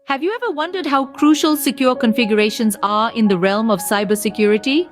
Have you ever wondered how crucial secure configurations are in the realm of cybersecurity?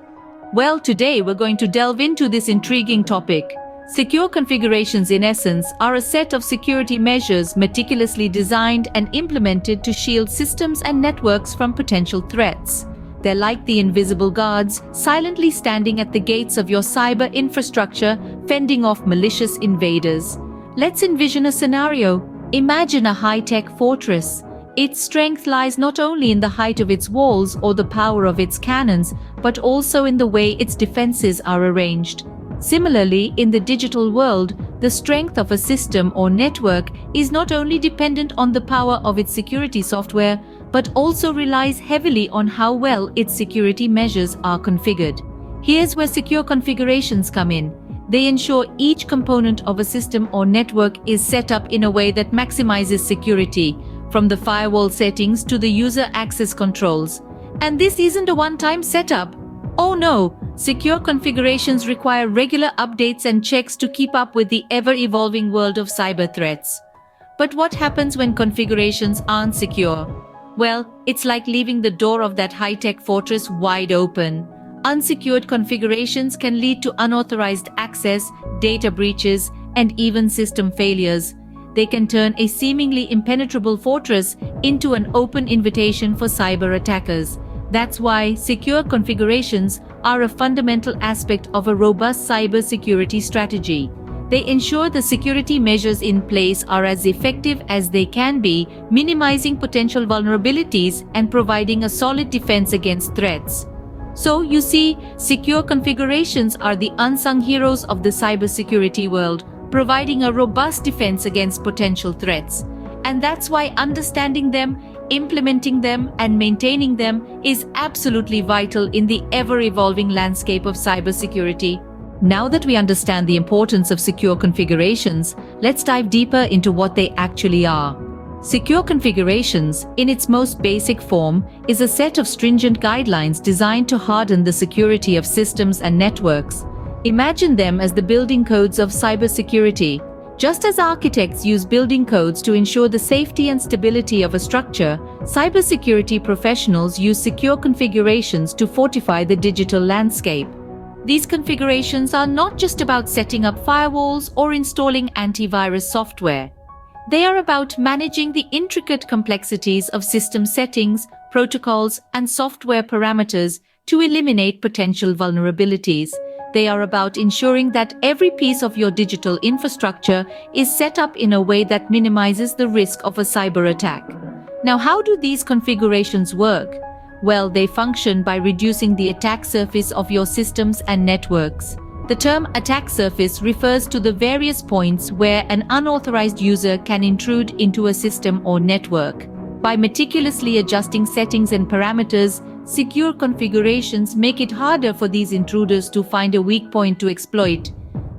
Well, today we're going to delve into this intriguing topic. Secure configurations, in essence, are a set of security measures meticulously designed and implemented to shield systems and networks from potential threats. They're like the invisible guards, silently standing at the gates of your cyber infrastructure, fending off malicious invaders. Let's envision a scenario. Imagine a high-tech fortress. Its strength lies not only in the height of its walls or the power of its cannons, but also in the way its defenses are arranged. Similarly, in the digital world, the strength of a system or network is not only dependent on the power of its security software, but also relies heavily on how well its security measures are configured. Here's where secure configurations come in. They ensure each component of a system or network is set up in a way that maximizes security, from the firewall settings to the user access controls. And this isn't a one-time setup. Oh no, secure configurations require regular updates and checks to keep up with the ever-evolving world of cyber threats. But what happens when configurations aren't secure? Well, it's like leaving the door of that high-tech fortress wide open. Unsecured configurations can lead to unauthorized access, data breaches, and even system failures. They can turn a seemingly impenetrable fortress into an open invitation for cyber attackers. That's why secure configurations are a fundamental aspect of a robust cybersecurity strategy. They ensure the security measures in place are as effective as they can be, minimizing potential vulnerabilities and providing a solid defense against threats. So, you see, secure configurations are the unsung heroes of the cybersecurity world, providing a robust defense against potential threats. And that's why understanding them, implementing them, and maintaining them is absolutely vital in the ever-evolving landscape of cybersecurity. Now that we understand the importance of secure configurations, let's dive deeper into what they actually are. Secure configurations, in its most basic form, is a set of stringent guidelines designed to harden the security of systems and networks. Imagine them as the building codes of cybersecurity. Just as architects use building codes to ensure the safety and stability of a structure, cybersecurity professionals use secure configurations to fortify the digital landscape. These configurations are not just about setting up firewalls or installing antivirus software. They are about managing the intricate complexities of system settings, protocols, and software parameters to eliminate potential vulnerabilities. They are about ensuring that every piece of your digital infrastructure is set up in a way that minimizes the risk of a cyber attack. Now, how do these configurations work? Well, they function by reducing the attack surface of your systems and networks. The term attack surface refers to the various points where an unauthorized user can intrude into a system or network. By meticulously adjusting settings and parameters, secure configurations make it harder for these intruders to find a weak point to exploit.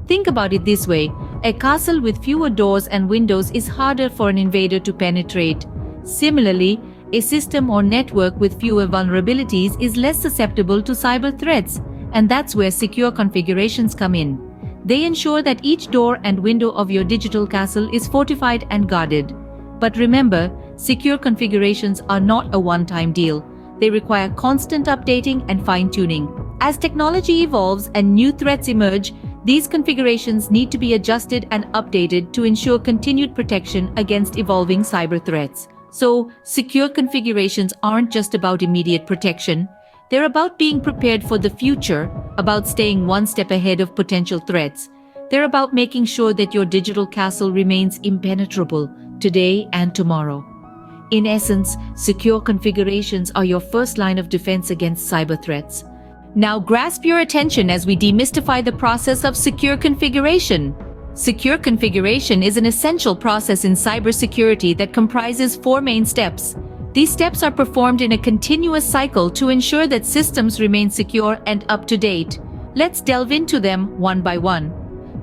Think about it this way: a castle with fewer doors and windows is harder for an invader to penetrate. Similarly, a system or network with fewer vulnerabilities is less susceptible to cyber threats, and that's where secure configurations come in. They ensure that each door and window of your digital castle is fortified and guarded. But remember, secure configurations are not a one-time deal. They require constant updating and fine-tuning. As technology evolves and new threats emerge, these configurations need to be adjusted and updated to ensure continued protection against evolving cyber threats. So, secure configurations aren't just about immediate protection. They're about being prepared for the future, about staying one step ahead of potential threats. They're about making sure that your digital castle remains impenetrable today and tomorrow. In essence, secure configurations are your first line of defense against cyber threats. Now grasp your attention as we demystify the process of secure configuration. Secure configuration is an essential process in cybersecurity that comprises 4 main steps. These steps are performed in a continuous cycle to ensure that systems remain secure and up to date. Let's delve into them one by one.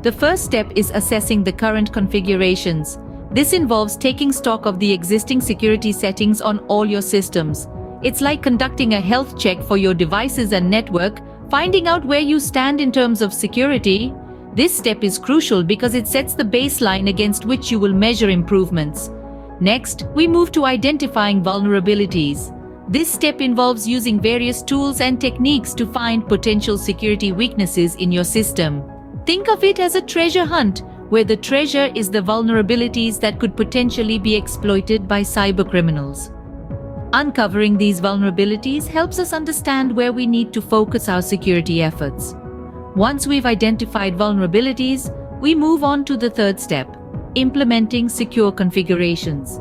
The first step is assessing the current configurations. This involves taking stock of the existing security settings on all your systems. It's like conducting a health check for your devices and network, finding out where you stand in terms of security. This step is crucial because it sets the baseline against which you will measure improvements. Next, we move to identifying vulnerabilities. This step involves using various tools and techniques to find potential security weaknesses in your system. Think of it as a treasure hunt, where the treasure is the vulnerabilities that could potentially be exploited by cybercriminals. Uncovering these vulnerabilities helps us understand where we need to focus our security efforts. Once we've identified vulnerabilities, we move on to the third step, implementing secure configurations.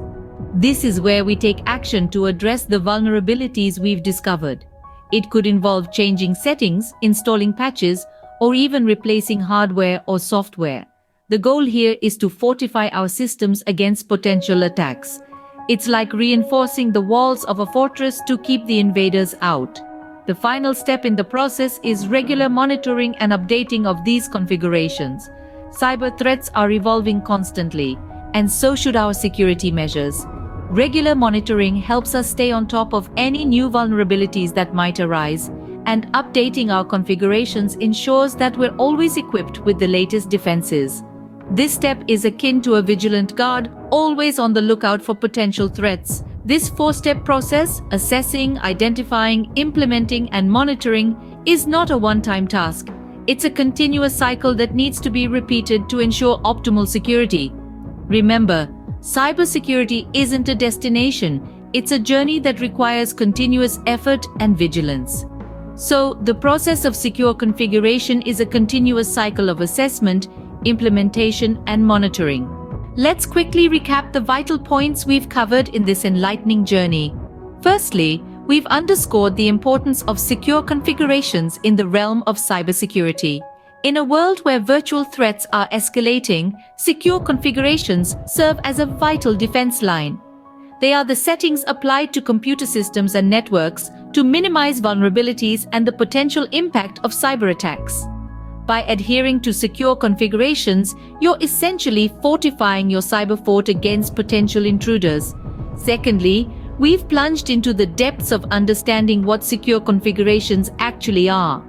This is where we take action to address the vulnerabilities we've discovered. It could involve changing settings, installing patches, or even replacing hardware or software. The goal here is to fortify our systems against potential attacks. It's like reinforcing the walls of a fortress to keep the invaders out. The final step in the process is regular monitoring and updating of these configurations. Cyber threats are evolving constantly, and so should our security measures. Regular monitoring helps us stay on top of any new vulnerabilities that might arise, and updating our configurations ensures that we're always equipped with the latest defenses. This step is akin to a vigilant guard, always on the lookout for potential threats. This four-step process, assessing, identifying, implementing, and monitoring, is not a one-time task. It's a continuous cycle that needs to be repeated to ensure optimal security. Remember, cybersecurity isn't a destination, it's a journey that requires continuous effort and vigilance. So, the process of secure configuration is a continuous cycle of assessment, implementation, and monitoring. Let's quickly recap the vital points we've covered in this enlightening journey. Firstly, we've underscored the importance of secure configurations in the realm of cybersecurity. In a world where virtual threats are escalating, secure configurations serve as a vital defense line. They are the settings applied to computer systems and networks to minimize vulnerabilities and the potential impact of cyber attacks. By adhering to secure configurations, you're essentially fortifying your cyber fort against potential intruders. Secondly, we've plunged into the depths of understanding what secure configurations actually are.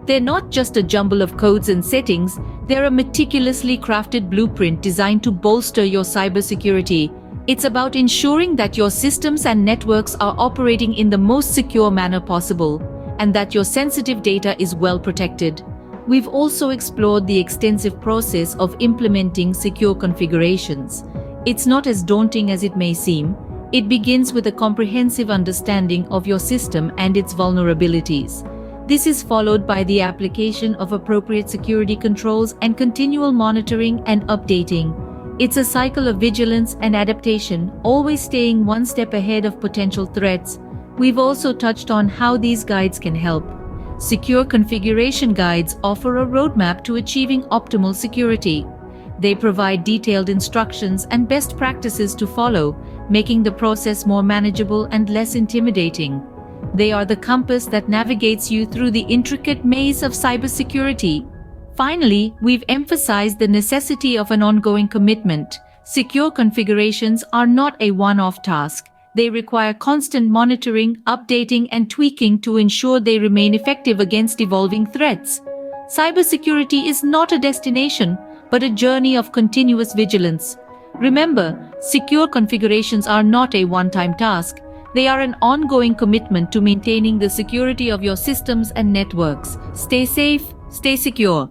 They're not just a jumble of codes and settings, they're a meticulously crafted blueprint designed to bolster your cybersecurity. It's about ensuring that your systems and networks are operating in the most secure manner possible, and that your sensitive data is well protected. We've also explored the extensive process of implementing secure configurations. It's not as daunting as it may seem. It begins with a comprehensive understanding of your system and its vulnerabilities. This is followed by the application of appropriate security controls and continual monitoring and updating. It's a cycle of vigilance and adaptation, always staying one step ahead of potential threats. We've also touched on how these guides can help. Secure configuration guides offer a roadmap to achieving optimal security. They provide detailed instructions and best practices to follow, making the process more manageable and less intimidating. They are the compass that navigates you through the intricate maze of cybersecurity. Finally, we've emphasized the necessity of an ongoing commitment. Secure configurations are not a one-off task. They require constant monitoring, updating, and tweaking to ensure they remain effective against evolving threats. Cybersecurity is not a destination, but a journey of continuous vigilance. Remember, secure configurations are not a one-time task. They are an ongoing commitment to maintaining the security of your systems and networks. Stay safe, stay secure.